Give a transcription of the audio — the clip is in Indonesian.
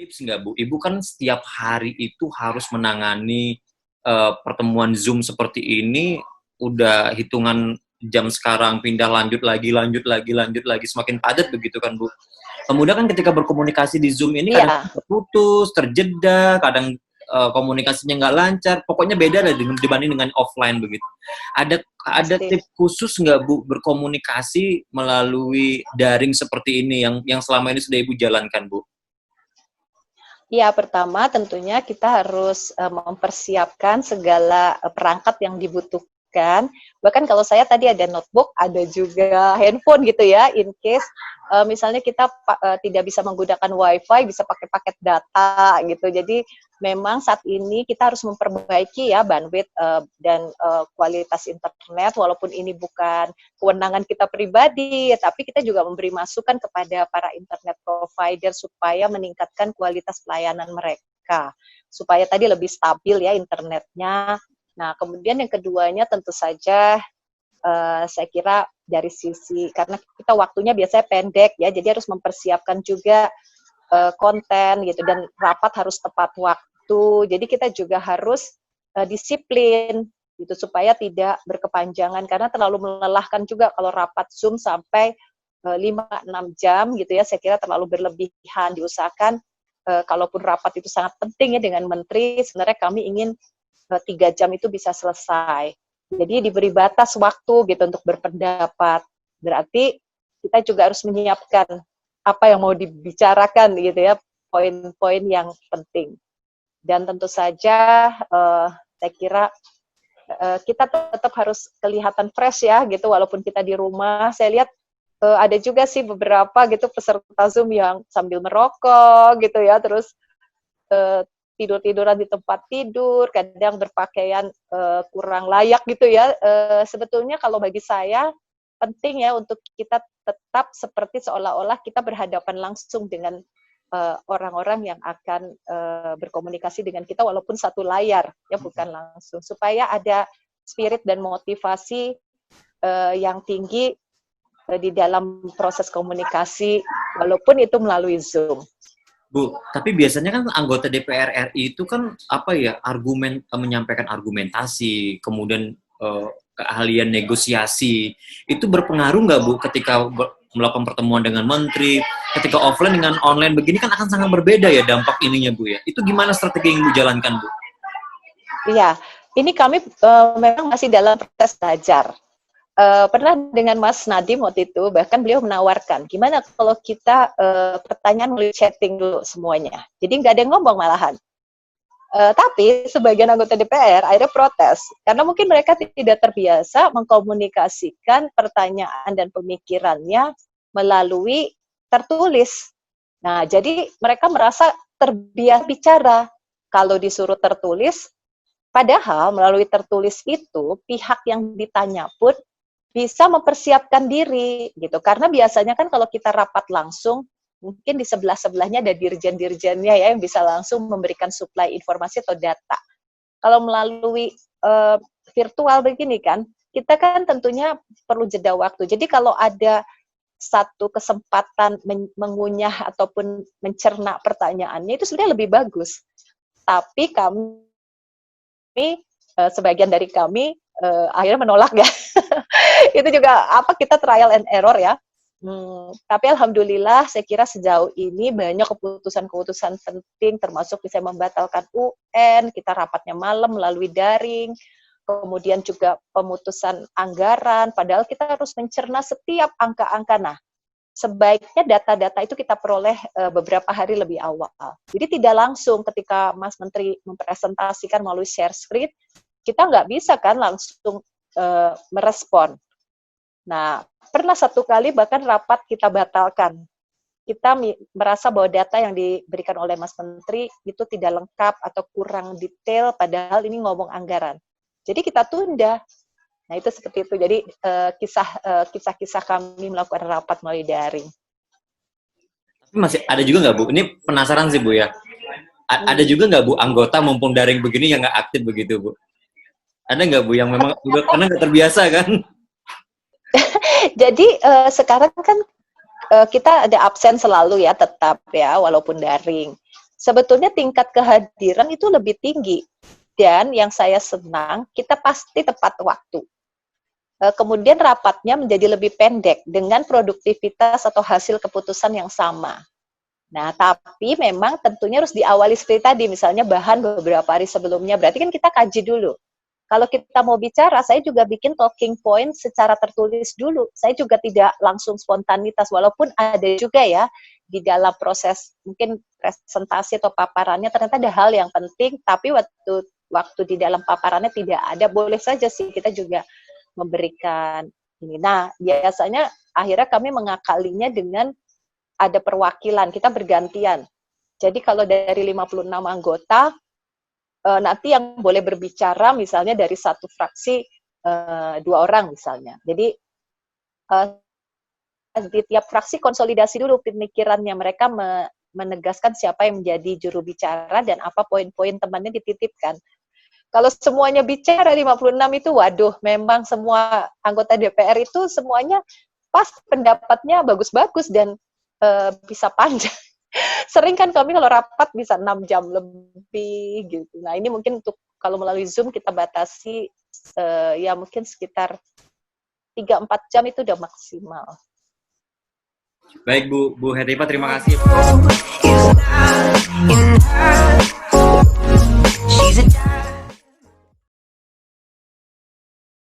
tips nggak Bu? Ibu kan setiap hari itu harus menangani pertemuan Zoom seperti ini, udah hitungan jam sekarang pindah lanjut lagi, semakin padat begitu kan Bu? Kemudian kan ketika berkomunikasi di Zoom ini kadang Iya, terputus, terjeda, kadang komunikasinya nggak lancar, pokoknya beda lah dibanding dengan offline begitu. Ada pasti. tips khusus nggak Bu berkomunikasi melalui daring seperti ini yang selama ini sudah Ibu jalankan Bu? Ya, pertama tentunya kita harus mempersiapkan segala perangkat yang dibutuhkan. Bahkan kalau saya tadi ada notebook, ada juga handphone gitu ya, in case misalnya kita tidak bisa menggunakan WiFi, bisa pakai paket data gitu. Jadi memang saat ini kita harus memperbaiki ya bandwidth dan kualitas internet, walaupun ini bukan kewenangan kita pribadi, tapi kita juga memberi masukan kepada para internet provider supaya meningkatkan kualitas pelayanan mereka, supaya tadi lebih stabil ya internetnya. Nah, kemudian yang keduanya tentu saja saya kira dari sisi, karena kita waktunya biasanya pendek ya, jadi harus mempersiapkan juga konten gitu, dan rapat harus tepat waktu, jadi kita juga harus disiplin gitu supaya tidak berkepanjangan, karena terlalu melelahkan juga kalau rapat Zoom sampai 5-6 jam gitu ya, saya kira terlalu berlebihan. Diusahakan kalaupun rapat itu sangat penting ya dengan menteri, sebenarnya kami ingin 3 jam itu bisa selesai. Jadi diberi batas waktu gitu untuk berpendapat. Berarti kita juga harus menyiapkan apa yang mau dibicarakan gitu ya, poin-poin yang penting. Dan tentu saja saya kira kita tetap harus kelihatan fresh ya gitu, walaupun kita di rumah. Saya lihat ada juga sih beberapa gitu peserta Zoom yang sambil merokok gitu ya, terus tidur-tiduran di tempat tidur, kadang berpakaian kurang layak gitu ya. Sebetulnya kalau bagi saya penting ya untuk kita tetap seperti seolah-olah kita berhadapan langsung dengan orang-orang yang akan berkomunikasi dengan kita walaupun satu layar ya, bukan langsung, supaya ada spirit dan motivasi yang tinggi di dalam proses komunikasi walaupun itu melalui Zoom. Bu, tapi biasanya kan anggota DPR RI itu kan apa ya, menyampaikan argumentasi, kemudian keahlian negosiasi, itu berpengaruh nggak Bu ketika melakukan pertemuan dengan menteri, ketika offline dengan online begini kan akan sangat berbeda ya dampak ininya Bu ya. Itu gimana strategi yang Bu jalankan Bu? Iya, ini kami memang masih dalam proses belajar. Pernah dengan Mas Nadiem waktu itu, bahkan beliau menawarkan, gimana kalau kita pertanyaan melalui chatting dulu semuanya. Jadi nggak ada yang ngomong malahan. Tapi sebagian anggota DPR akhirnya protes, karena mungkin mereka tidak terbiasa mengkomunikasikan pertanyaan dan pemikirannya melalui tertulis. Nah, jadi mereka merasa terbiasa bicara. Kalau disuruh tertulis, padahal melalui tertulis itu, pihak yang ditanya pun bisa mempersiapkan diri gitu, karena biasanya kan kalau kita rapat langsung mungkin di sebelah-sebelahnya ada dirjen-dirjennya ya yang bisa langsung memberikan suplai informasi atau data. Kalau melalui virtual begini kan, kita kan tentunya perlu jeda waktu. Jadi kalau ada satu kesempatan mengunyah ataupun mencerna pertanyaannya itu sebenarnya lebih bagus. Tapi kami sebagian dari kami akhirnya menolak ya. Itu juga kita trial and error ya. Tapi alhamdulillah saya kira sejauh ini banyak keputusan-keputusan penting, termasuk bisa membatalkan UN, kita rapatnya malam melalui daring, kemudian juga pemutusan anggaran, padahal kita harus mencerna setiap angka-angka. Nah, sebaiknya data-data itu kita peroleh beberapa hari lebih awal. Jadi tidak langsung ketika Mas Menteri mempresentasikan melalui share screen, kita nggak bisa kan langsung merespon. Nah, pernah satu kali bahkan rapat kita batalkan. Kita merasa bahwa data yang diberikan oleh Mas Menteri itu tidak lengkap atau kurang detail, padahal ini ngomong anggaran. Jadi kita tunda. Nah, itu seperti itu. Jadi kisah-kisah kami melakukan rapat melalui daring. Tapi masih ada juga nggak Bu? Ini penasaran sih Bu ya. Ada juga nggak Bu anggota mumpung daring begini yang nggak aktif begitu Bu? Ada nggak Bu yang memang juga karena nggak terbiasa kan? Jadi sekarang kan kita ada absen selalu ya, tetap ya, walaupun daring. sebetulnya tingkat kehadiran itu lebih tinggi. Dan yang saya senang, kita pasti tepat waktu. Kemudian rapatnya menjadi lebih pendek dengan produktivitas atau hasil keputusan yang sama. Nah, tapi memang tentunya harus diawali seperti tadi, misalnya bahan beberapa hari sebelumnya. Berarti kan kita kaji dulu. Kalau kita mau bicara, saya juga bikin talking point secara tertulis dulu. Saya juga tidak langsung spontanitas, walaupun ada juga ya di dalam proses mungkin presentasi atau paparannya ternyata ada hal yang penting, tapi waktu di dalam paparannya tidak ada. Boleh saja sih kita juga memberikan ini. Nah, biasanya akhirnya kami mengakalinya dengan ada perwakilan, kita bergantian. Jadi kalau dari 56 anggota, nanti yang boleh berbicara misalnya dari satu fraksi 2 orang misalnya. Jadi di tiap fraksi konsolidasi dulu pemikirannya, mereka menegaskan siapa yang menjadi juru bicara dan apa poin-poin temannya dititipkan. Kalau semuanya bicara 56 itu, waduh, memang semua anggota DPR itu semuanya pas pendapatnya bagus-bagus dan bisa panjang. Sering kan kami kalau rapat bisa 6 jam lebih gitu. Nah, ini mungkin untuk kalau melalui Zoom kita batasi ya mungkin sekitar 3-4 jam itu udah maksimal. Baik Bu Hetipa, terima kasih.